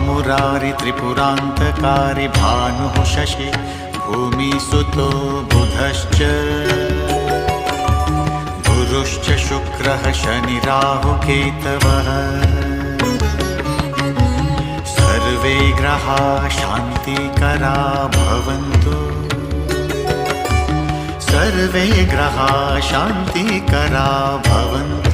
मुरारि त्रिपुरान्तकारि भानुः शशि भूमिसुतो बुधश्च गुरुश्च शुक्रः शनिराहुकेतवः सर्वे ग्रहा शान्तिकरा भवन्तु सर्वे ग्रहा शान्तिकरा भवन्तु।